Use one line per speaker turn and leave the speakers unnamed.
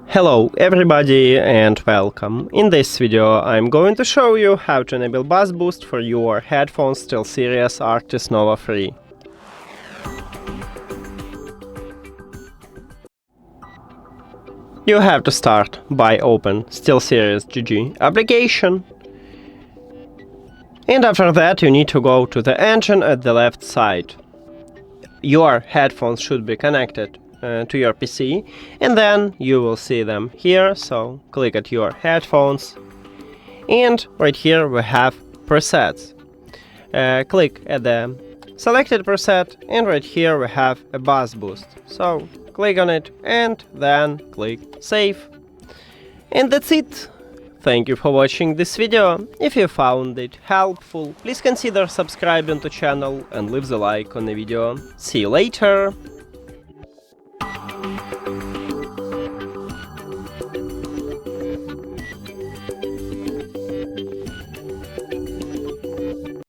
Hello everybody and welcome. In this video I'm going to show you how to enable bass boost for your headphones SteelSeries Arctis Nova 3. You have to start by open STEELSERIES GG application. And after that you need to go to the engine at the left side. Your headphones should be connected to your PC, and then you will see them here, so click at your headphones, and right here we have presets. Click at the selected preset, and right here we have a bass boost, so click on it and then click save. And that's it. Thank you for watching this video. If you found it helpful, please consider subscribing to the channel and leave the like on the video. See you later!